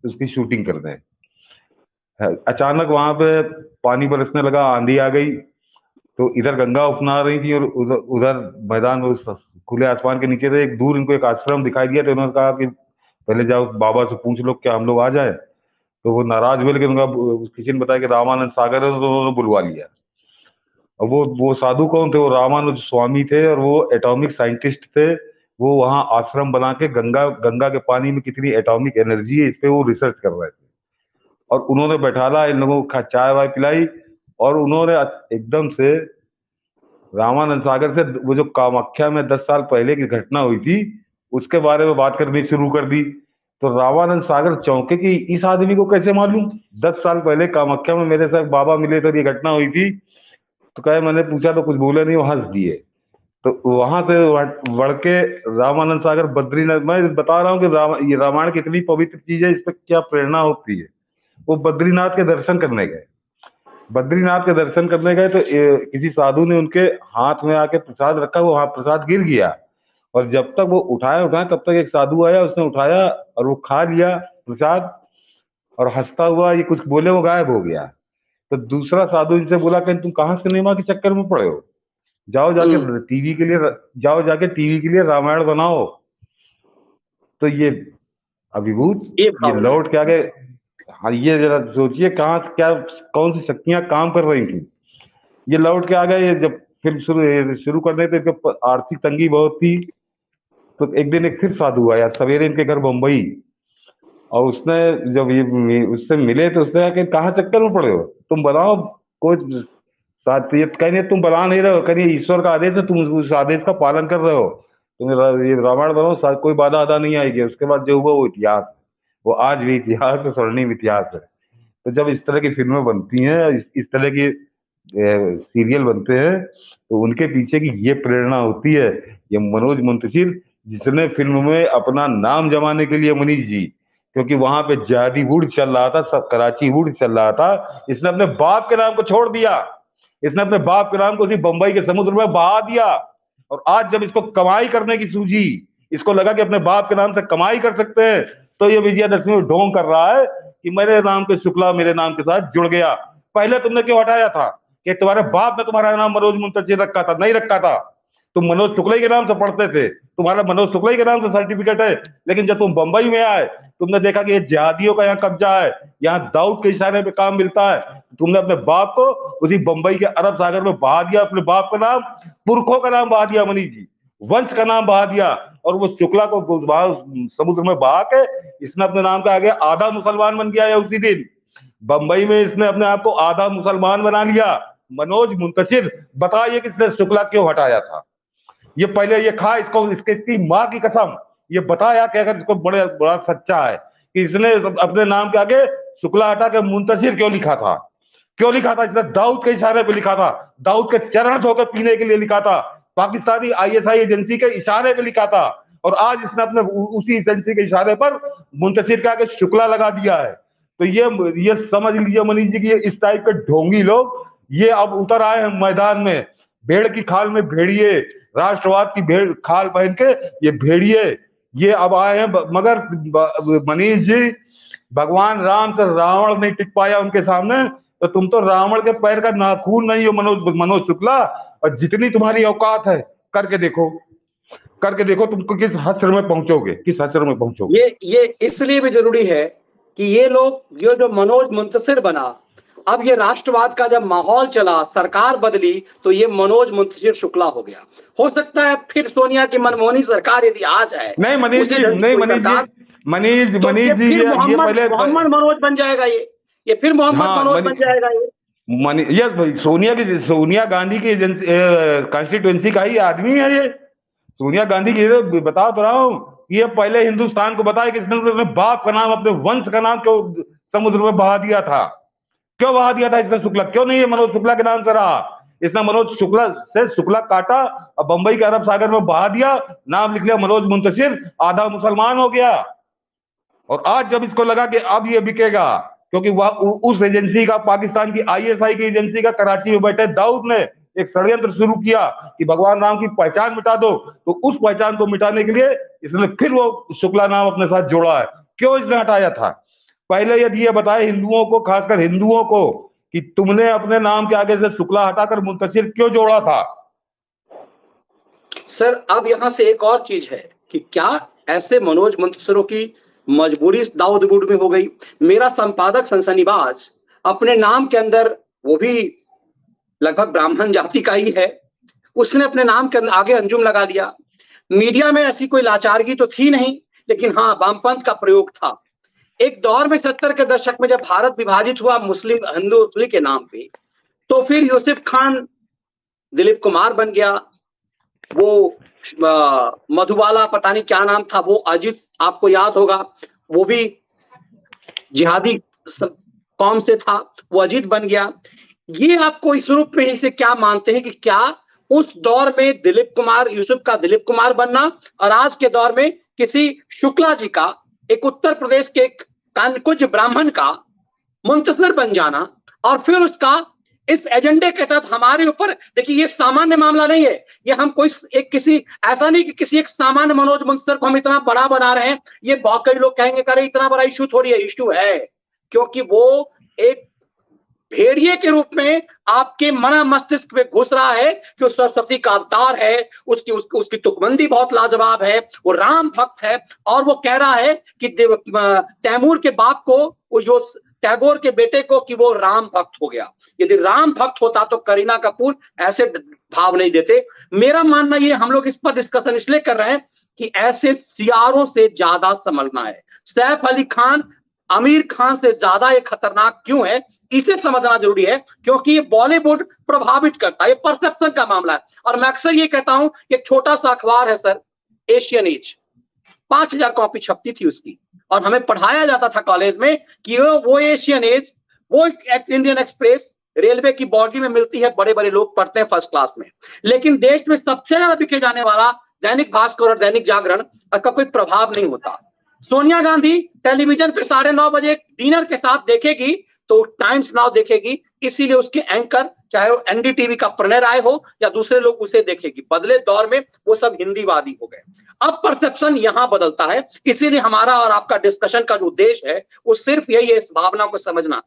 उसकी शूटिंग कर रहे हैं। अचानक वहां पे पानी बरसने लगा, आंधी आ गई, तो इधर गंगा उफना रही थी, और उधर उधर मैदान में खुले आसमान के नीचे से एक दूर इनको एक आश्रम दिखाई दिया। तो उन्होंने कहा कि पहले जाओ बाबा से पूछ लो क्या हम लोग आ जाए। तो वो नाराज हुए, लेकिन उनका किसी ने बताया कि रामानंद सागर है, तो उन्होंने बुलवा लिया। और वो साधु कौन थे, वो रामानुज स्वामी थे, और वो एटॉमिक साइंटिस्ट थे। वो वहां आश्रम बना के गंगा गंगा के पानी में कितनी एटॉमिक एनर्जी है, इस पे वो रिसर्च कर रहे थे। और उन्होंने बैठाला इन लोगों को, चाय वाय पिलाई, और उन्होंने एकदम से रामानंद सागर से वो जो कामाख्या में 10 साल पहले की घटना हुई थी उसके बारे में बात करनी शुरू कर दी। तो रामानंद सागर चौंके कि इस आदमी को कैसे मालूम, 10 साल पहले कामाख्या में मेरे साथ बाबा मिले थे, ये घटना हुई थी। तो कहे, मैंने पूछा तो कुछ बोले नहीं, वो हंस दिए। तो वहां से बढ़ के रामानंद सागर बद्रीनाथ, मैं बता रहा हूँ कि ये रामायण कितनी पवित्र चीज है, इस पर क्या प्रेरणा होती है। वो बद्रीनाथ के दर्शन करने गए, बद्रीनाथ के दर्शन करने गए, तो किसी साधु ने उनके हाथ में आके प्रसाद रखा, वो हाथ प्रसाद गिर गया। और जब तक वो उठाए तब तक एक साधु आया, उसने उठाया और वो खा लिया प्रसाद, और हंसता हुआ ये कुछ बोले, वो गायब हो गया। तो दूसरा साधु इनसे बोला कि तुम कहाँ सिनेमा के चक्कर में पड़े हो, जाओ जाके टीवी के लिए, रामायण बनाओ। तो ये अभिभूत, ये लौट के आ गए। हाँ, ये जरा सोचिए कहाँ क्या, कौन सी शक्तियां काम कर रही थी। ये लौट के आ गए, जब फिल्म शुरू करने थे, तो आर्थिक तंगी बहुत थी। तो एक दिन एक फिर साधु आया सवेरे इनके घर बम्बई, और उसने जब ये उससे मिले तो उसने कहा कि कहाँ चक्कर में पड़े हो, तुम बनाओ कोई साथ। ये कहीं तुम बना नहीं रहे हो, कहीं ईश्वर का आदेश है, तुम उस आदेश का पालन कर रहे हो, तुम ये रामायण बनाओ, कोई बाधा आधा नहीं आएगी। उसके बाद जो हुआ वो इतिहास, वो आज भी इतिहास है, स्वर्णिम इतिहास है। तो जब इस तरह की फिल्में बनती हैं, इस तरह की सीरियल बनते हैं तो उनके पीछे की ये प्रेरणा होती है। ये मनोज मुंतशिर जिसने फिल्म में अपना नाम जमाने के लिए, मनीष जी, क्योंकि वहां पे जिहादी वुड चल रहा था, सब कराची वुड चल रहा था, इसने अपने बाप के नाम को छोड़ दिया। इसने अपने बाप के नाम को उसी बंबई के समुद्र में बहा दिया। और आज जब इसको कमाई करने की सूझी, इसको लगा कि अपने बाप के नाम से कमाई कर सकते हैं, तो ये विजयादशमी में ढोंग कर रहा है कि मेरे नाम के शुक्ला मेरे नाम के साथ जुड़ गया। पहले तुमने क्यों हटाया था? कि तुम्हारे बाप ने तुम्हारा नाम मनोज मुंतशिर रखा था? नहीं रखा था। तुम मनोज शुक्ला ही के नाम से पढ़ते थे, तुम्हारा मनोज शुक्ला ही के नाम से सर्टिफिकेट है। लेकिन जब तुम बंबई में आए, तुमने देखा कि ये जिहादियों का यहाँ कब्जा है, यहाँ दाऊद के इशारे पे काम मिलता है, तुमने अपने बाप को उसी बंबई के अरब सागर में बहा दिया। अपने बाप का नाम, पुरखों का नाम बहा दिया, मनीष जी, वंश का नाम बहा दिया। और वो शुक्ला को समुद्र में बहा के इसने अपने नाम का आगे आधा मुसलमान बन गया है। उसी दिन बंबई में इसने अपने आप को आधा मुसलमान बना लिया। मनोज मुंतशिर, बताइए किसने शुक्ला क्यों हटाया था? ये पहले ये खा इसको, इसकी माँ की कसम, ये बताया कि अगर इसको बड़ा सच्चा है कि इसने अपने नाम के आगे शुक्ला हटा के मुंतशिर क्यों लिखा था? क्यों लिखा था? इसने दाऊद के इशारे पे लिखा था, दाऊद के चरण धोकर पीने के लिए लिखा था, पाकिस्तानी आईएसआई एजेंसी के इशारे पे लिखा था। और आज इसने अपने उसी एजेंसी के इशारे पर मुंतशिर के आगे शुक्ला लगा दिया है। तो ये समझ लीजिए मनीष जी की इस टाइप के ढोंगी लोग ये अब उतर आए हैं मैदान में। भेड़ की खाल में भेड़िए, राष्ट्रवाद की भेड़ खाल पहन के ये भेड़िए ये अब आए हैं। मगर मनीष जी, भगवान राम से रावण नहीं टिक पाया उनके सामने, तो तुम तो रावण के पैर का नाखून नहीं हो मनोज शुक्ला। और जितनी तुम्हारी औकात है करके देखो तुम किस हश्र में पहुंचोगे, किस हश्र में पहुंचोगे।
ये इसलिए भी जरूरी है कि ये लोग, ये जो मनोज मुंतशिर बना, अब ये राष्ट्रवाद का जब माहौल चला, सरकार बदली, तो ये मनोज मुंतशिर शुक्ला हो गया। हो सकता है फिर सोनिया की मनमोहनी सरकार यदि आ जाए,
नहीं मनीष जी, नहीं मनीष जी,
ये मोहम्मद मनोज बन जाएगा। ये फिर मोहम्मद मनोज बन जाएगा।
ये सोनिया गांधी की कॉन्स्टिट्यूएंसी का ही आदमी है। ये सोनिया गांधी की बता तो रहा हूँ, ये पहले हिंदुस्तान को बताया कि इसने अपने बाप का नाम, अपने वंश का नाम क्यों समुद्र में बहा दिया था? क्यों बहा दिया था इसने शुक्ला? क्यों नहीं ये मनोज शुक्ला के नाम से रहा? इसने मनोज शुक्ला से शुक्ला काटा और बंबई के अरब सागर में बहा दिया, नाम लिख लिया मनोज मुंतशिर, आधा मुसलमान हो गया। और आज जब इसको लगा कि अब ये बिकेगा, क्योंकि वह उस एजेंसी का, पाकिस्तान की आईएसआई की एजेंसी का कराची में बैठे दाऊद ने एक षड्यंत्र शुरू किया कि भगवान राम की पहचान मिटा दो, तो उस पहचान को मिटाने के लिए इसने फिर वो शुक्ला नाम अपने साथ जोड़ा है। क्यों इसने हटाया था? पहले यदि ये बताए हिंदुओं को, खासकर हिंदुओं को, कि तुमने अपने नाम के आगे से शुक्ला हटाकर मुंतशिर क्यों जोड़ा था?
सर अब यहां से एक और चीज है कि क्या ऐसे मनोज मुंतशिरों की मजबूरी दाऊद वुड में हो गई? मेरा संपादक सनसनीबाज अपने नाम के अंदर, वो भी लगभग ब्राह्मण जाति का ही है, उसने अपने नाम के आगे अंजुम लगा दिया। मीडिया में ऐसी कोई लाचारगी तो थी नहीं, लेकिन हाँ वामपंथ का प्रयोग था। एक दौर में 70 के दशक में जब भारत विभाजित हुआ मुस्लिम हिंदू के नाम पे, तो फिर यूसुफ खान दिलीप कुमार बन गया, वो मधुबाला पता नहीं क्या नाम था, वो अजित आपको याद होगा, वो भी जिहादी कौम से था, वो अजित बन गया। ये आपको इस रूप में ही से क्या मानते हैं कि क्या उस दौर में दिलीप कुमार, यूसुफ का दिलीप कुमार बनना और आज के दौर में किसी शुक्ला जी का, एक उत्तर प्रदेश के कुछ ब्राह्मण का मुंतशिर बन जाना, और फिर उसका इस एजेंडे के तहत हमारे ऊपर, देखिए ये सामान्य मामला नहीं है, ये हम कोई एक किसी ऐसा नहीं कि किसी एक सामान्य मनोज मुंतशिर को हम इतना बड़ा बना रहे हैं। ये बहुत कई लोग कहेंगे करे इतना बड़ा इशू थोड़ी है, इशू है, क्योंकि वो एक भेड़िए के रूप में आपके मन मस्तिष्क में घुस रहा है कि वो सरस्वती का अवतार है, उसकी तुकबंदी बहुत लाजवाब है, वो राम भक्त है, और वो कह रहा है कि तैमूर के बाप को, वो जो टैगोर के बेटे को, कि वो राम भक्त हो गया। यदि राम भक्त होता तो करीना कपूर ऐसे भाव नहीं देते। मेरा मानना ये, हम लोग इस पर डिस्कशन इसलिए कर रहे हैं कि ऐसे सीआरओ से ज्यादा समझना है। सैफ अली खान आमिर खान से ज्यादा ये खतरनाक क्यों है, इसे समझना जरूरी है, क्योंकि ये बॉलीवुड प्रभावित करता है, ये परसेप्शन का मामला है। और मैं अक्सर ये कहता हूं, एक छोटा सा अखबार है सर, एशियन एज, 5000 कॉपी छपती थी उसकी, और हमें पढ़ाया जाता था कॉलेज में कि वो एशियन एज, वो इंडियन एक्सप्रेस, रेलवे की बॉडी में मिलती है, बड़े बड़े लोग पढ़ते हैं फर्स्ट क्लास में। लेकिन देश में सबसे ज्यादा बिके जाने वाला दैनिक भास्कर और दैनिक जागरण का कोई प्रभाव नहीं होता। सोनिया गांधी टेलीविजन पे 9:30 बजे डिनर के साथ देखेगी तो टाइम्स नाउ देखेगी, इसीलिए उसके एंकर चाहे वो एनडीटीवी का प्रणय राय हो या दूसरे लोग उसे देखेगी। बदले दौर में वो सब हिंदीवादी हो गए। अब परसेप्शन यहां बदलता है, इसीलिए हमारा और आपका डिस्कशन का जो उद्देश्य है वो सिर्फ यही है, इस भावना को समझना।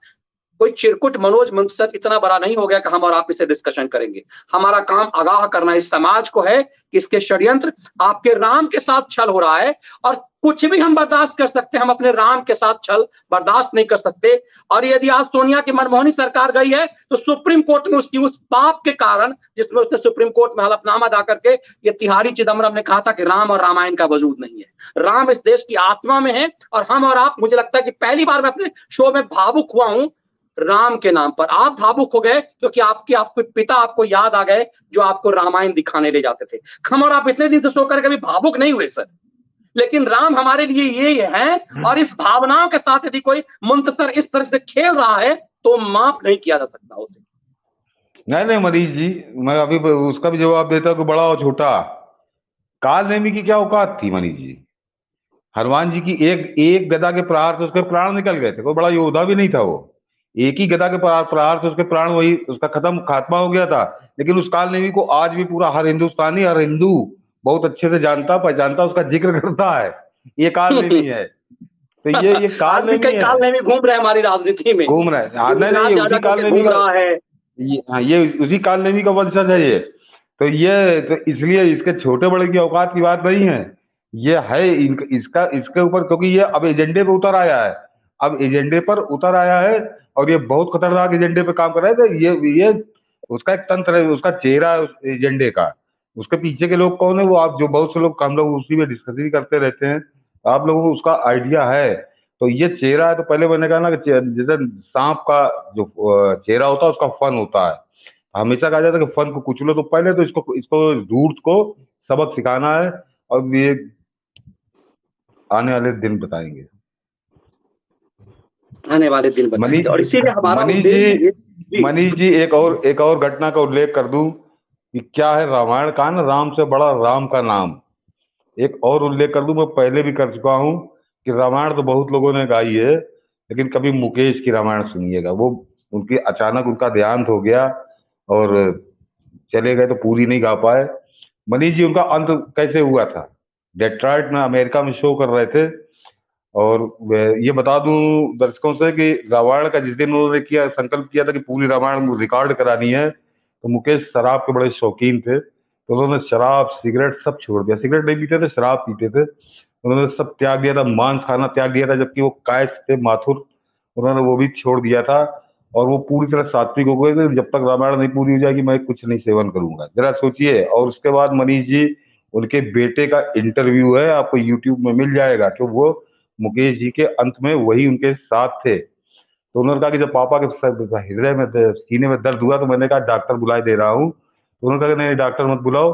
कोई चिरकुट मनोज मुंतसर इतना बड़ा नहीं हो गया कि हम और आप इसे डिस्कशन करेंगे। हमारा काम आगाह करना इस समाज को है कि इसके षड्यंत्र, आपके राम के साथ छल हो रहा है और कुछ भी हम बर्दाश्त कर सकते हैं, हम अपने राम के साथ छल बर्दाश्त नहीं कर सकते। और यदि आज सोनिया की मनमोहनी सरकार गई है तो सुप्रीम कोर्ट में उसकी उस पाप के कारण, जिसमें उसने सुप्रीम कोर्ट में हलफनामा अदा करके ये तिहारी चिदम्बरम ने कहा था कि राम और रामायण का वजूद नहीं है। राम इस देश की आत्मा में है और हम और आप, मुझे लगता है कि पहली बार मैं अपने शो में भावुक हुआ हूं राम के नाम पर। आप भावुक हो गए क्योंकि आपके पिता आपको याद आ गए जो आपको रामायण दिखाने ले जाते थे। हम और आप इतने दिन से सोकर कभी भावुक नहीं हुए सर, लेकिन राम हमारे लिए ये है। और इस भावनाओं के साथ यदि कोई मुंतसर इस तरह से खेल रहा है तो माफ नहीं किया जा सकता उसे।
नहीं मनीष जी, मैं अभी उसका भी जवाब देता हूँ कि बड़ा और छोटा। काल नेमी की क्या औकात थी मनीष जी? हनुमान जी की एक गदा के प्रहार से उसके प्राण निकल गए थे। कोई बड़ा योद्धा भी नहीं था वो। एक ही गदा के प्रहार से उसके प्राण, वही उसका खात्मा हो गया था। लेकिन उस काल नेमी को आज भी पूरा हर हिंदुस्तानी, हर हिंदू बहुत अच्छे से जानता, पहचानता, उसका जिक्र करता है। ये काल नेमी है। तो ये काल नेमी है।
काल नेमी घूम रहे हैं हमारी राजनीति में,
घूम रहे हैं। नहीं, उसी काल नेमी
रहा है।
ये उसी काल नेमी का वंशज है ये। तो इसलिए इसके छोटे बड़े की औकात की बात नहीं है। ये है इसके ऊपर, क्योंकि ये अब एजेंडे पे उतर आया है। अब एजेंडे पर उतर आया है और ये बहुत खतरनाक एजेंडे पे काम कर रहा है। तो ये उसका एक तंत्र है, उसका चेहरा है उस एजेंडे का। उसके पीछे के लोग कौन है वो आप, जो बहुत से लोग, हम लोग उसी में डिस्कस करते रहते हैं। आप लोगों को उसका आइडिया है। तो ये चेहरा है। तो पहले मैंने कहा ना कि जैसे सांप का जो चेहरा होता है उसका फन होता है। हमेशा कहा जाता है कि फन को कुचलो, तो पहले तो इसको धूर्त को सबक सिखाना है। और ये आने वाले दिन बताएंगे,
आने वाले दिन बताएंगे। और इसीलिए हमारा
मनीष जी एक और घटना का उल्लेख कर दूं कि क्या है रामायण का ना, राम से बड़ा राम का नाम। एक और उल्लेख कर दूं, मैं पहले भी कर चुका हूं कि रामायण तो बहुत लोगों ने गाई है, लेकिन कभी मुकेश की रामायण सुनिएगा। वो उनकी अचानक उनका देहांत हो गया और चले गए तो पूरी नहीं गा पाए। मनीष जी, उनका अंत कैसे हुआ था? डेट्रॉइट में अमेरिका में शो कर रहे थे। और ये बता दूं दर्शकों से कि रामायण का जिस दिन उन्होंने संकल्प किया था कि पूरी रामायण रिकॉर्ड करानी है, तो मुकेश शराब के बड़े शौकीन थे। तो उन्होंने शराब, सिगरेट सब छोड़ दिया। सिगरेट नहीं पीते थे, शराब पीते थे। उन्होंने सब त्याग दिया था, मांस खाना त्याग दिया था। जबकि वो कायस्थ थे, माथुर, उन्होंने वो भी छोड़ दिया था। और वो पूरी तरह सात्विक हो गए थे। जब तक रामायण नहीं पूरी हो जाएगी मैं कुछ नहीं सेवन करूंगा। जरा सोचिए। और उसके बाद मनीष जी, उनके बेटे का इंटरव्यू है, आपको यूट्यूब में मिल जाएगा कि वो मुकेश जी के अंत में वही उनके साथ थे। तो उन्होंने कहा कि जब पापा के हृदय में, सीने में दर्द हुआ तो मैंने कहा डॉक्टर बुलाए दे रहा हूँ। तो उन्होंने कहा नहीं डॉक्टर मत बुलाओ,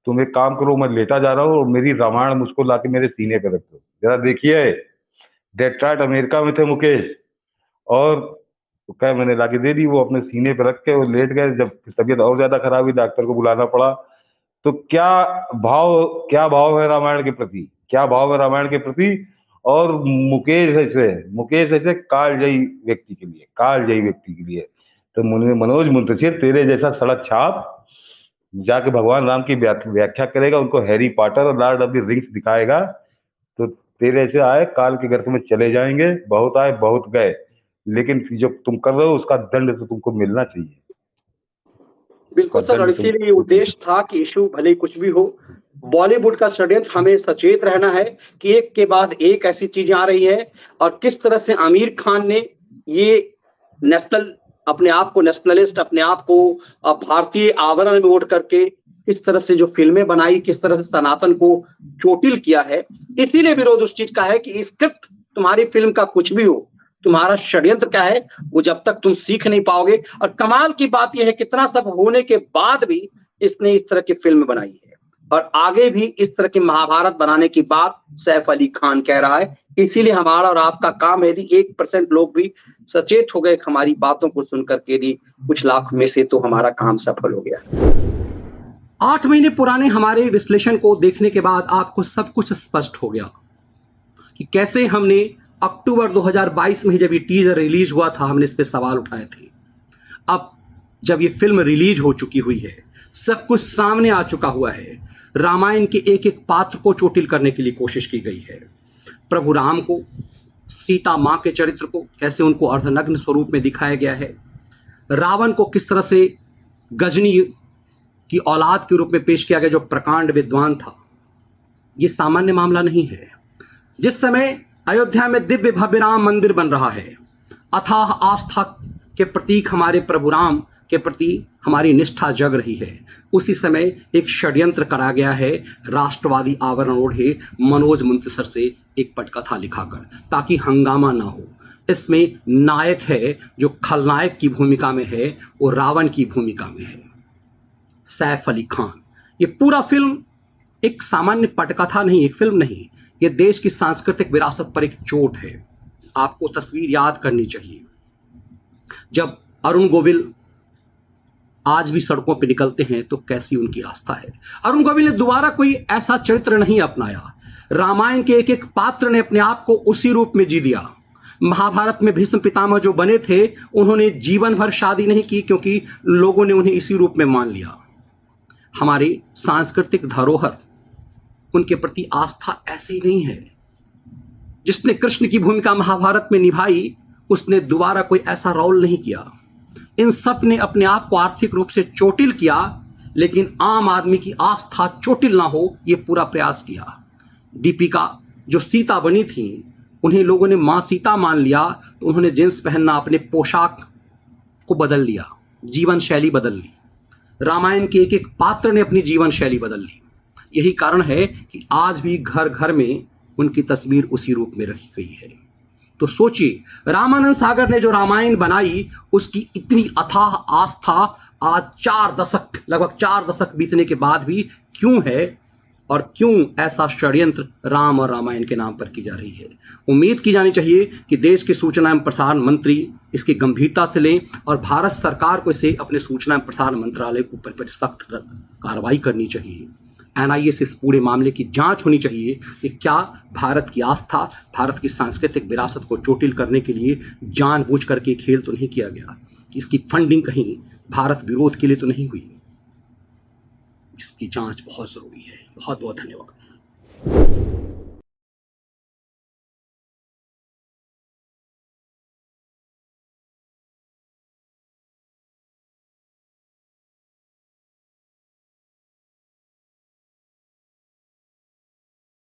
तुम एक काम करो, मैं लेटा जा रहा हूँ और मेरी रामायण मुझको लाके मेरे सीने पे रख दो। जरा देखिए, डेट्रॉइट अमेरिका में थे मुकेश, और तो क्या मैंने लाके दे दी। वो अपने सीने पे रख के वो लेट गए। जब तबीयत और ज्यादा खराब हुई, डॉक्टर को बुलाना पड़ा। तो क्या भाव है रामायण के प्रति, क्या भाव है रामायण के प्रति। और मुकेश ऐसे कालजयी व्यक्ति के लिए तो मनोज मुंतशिर तेरे जैसा सड़क छाप जाके भगवान राम की व्याख्या करेगा, उनको हैरी पॉटर और लॉर्ड ऑफ द रिंग्स दिखाएगा, तो तेरे ऐसे आए काल के गर्त में चले जाएंगे। बहुत आए बहुत गए, लेकिन जो तुम कर रहे हो उसका दंड तो तुमको मिलना चाहिए।
बिल्कुल सर, और इसीलिए उद्देश्य था कि इशू भले कुछ भी हो, बॉलीवुड का षड्यंत्र हमें सचेत रहना है कि एक के बाद एक ऐसी चीजें आ रही है। और किस तरह से आमिर खान ने ये अपने आप को नेशनलिस्ट, अपने आप को भारतीय आवरण में ओढ़ करके किस तरह से जो फिल्में बनाई, किस तरह से सनातन को चोटिल किया है। इसीलिए विरोध उस चीज का है कि स्क्रिप्ट तुम्हारी फिल्म का कुछ भी हो, तुम्हारा षड्यंत्र क्या है वो जब तक तुम सीख नहीं पाओगे। और कमाल की बात यह है, कितना सब होने के बाद भी इसने इस तरह की फिल्म बनाई है और आगे भी इस तरह की महाभारत बनाने की बात सैफ अली खान कह रहा है। इसीलिए हमारा और आपका काम है, यदि 1% लोग भी सचेत हो गए हमारी बातों को सुनकर के, यदि कुछ लाख में से, तो हमारा काम सफल हो गया।
8 महीने पुराने हमारे विश्लेषण को देखने के बाद आपको सब कुछ स्पष्ट हो गया कि कैसे हमने अक्टूबर 2022 में जब ये टीजर रिलीज हुआ था, हमने इस पे सवाल उठाए थे। अब जब ये फिल्म रिलीज हो चुकी हुई है, सब कुछ सामने आ चुका हुआ है, रामायण के एक एक पात्र को चोटिल करने के लिए कोशिश की गई है। प्रभु राम को, सीता माँ के चरित्र को कैसे उनको अर्धनग्न स्वरूप में दिखाया गया है, रावण को किस तरह से गजनी की औलाद के रूप में पेश किया गया जो प्रकांड विद्वान था। ये सामान्य मामला नहीं है। जिस समय अयोध्या में दिव्य भव्य राम मंदिर बन रहा है, अथाह आस्था के प्रतीक हमारे प्रभु राम के प्रति हमारी निष्ठा जग रही है, उसी समय एक षड्यंत्र करा गया है राष्ट्रवादी आवरण ओढ़े मनोज मुंतसर से एक पटकथा लिखाकर, ताकि हंगामा ना हो। इसमें नायक है जो खलनायक की भूमिका में है, वो रावण की भूमिका में है, सैफ अली खान। ये पूरा फिल्म एक सामान्य पटकथा नहीं, एक फिल्म नहीं, ये देश की सांस्कृतिक विरासत पर एक चोट है। आपको तस्वीर याद करनी चाहिए, जब अरुण गोविल आज भी सड़कों पर निकलते हैं तो कैसी उनकी आस्था है। अरुण गोविल ने दोबारा कोई ऐसा चरित्र नहीं अपनाया। रामायण के एक एक पात्र ने अपने आप को उसी रूप में जी दिया। महाभारत में भीष्म पितामह जो बने थे, उन्होंने जीवन भर शादी नहीं की क्योंकि लोगों ने उन्हें इसी रूप में मान लिया। हमारी सांस्कृतिक धरोहर, उनके प्रति आस्था ऐसी नहीं है। जिसने कृष्ण की भूमिका महाभारत में निभाई, उसने दोबारा कोई ऐसा रोल नहीं किया। इन सब ने अपने आप को आर्थिक रूप से चोटिल किया, लेकिन आम आदमी की आस्था चोटिल ना हो, ये पूरा प्रयास किया। दीपिका जो सीता बनी थी, उन्हें लोगों ने माँ सीता मान लिया, तो उन्होंने जींस पहनना, अपने पोशाक को बदल लिया, जीवन शैली बदल ली। रामायण के एक एक पात्र ने अपनी जीवन शैली बदल ली। यही कारण है कि आज भी घर घर में उनकी तस्वीर उसी रूप में रखी गई है। तो सोचिए, रामानंद सागर ने जो रामायण बनाई, उसकी इतनी अथाह आस्था आज 4 दशक, लगभग 4 दशक बीतने के बाद भी क्यों है, और क्यों ऐसा षड्यंत्र राम और रामायण के नाम पर की जा रही है। उम्मीद की जानी चाहिए कि देश के सूचना एवं प्रसारण मंत्री इसकी गंभीरता से लें और भारत सरकार को इसे अपने सूचना एवं प्रसारण मंत्रालय के ऊपर सख्त कार्रवाई करनी चाहिए। एनआईए से इस पूरे मामले की जांच होनी चाहिए कि क्या भारत की आस्था, भारत की सांस्कृतिक विरासत को चोटिल करने के लिए जानबूझ करके खेल तो नहीं किया गया, इसकी फंडिंग कहीं भारत विरोध के लिए तो नहीं हुई। इसकी जांच बहुत जरूरी है। बहुत बहुत धन्यवाद।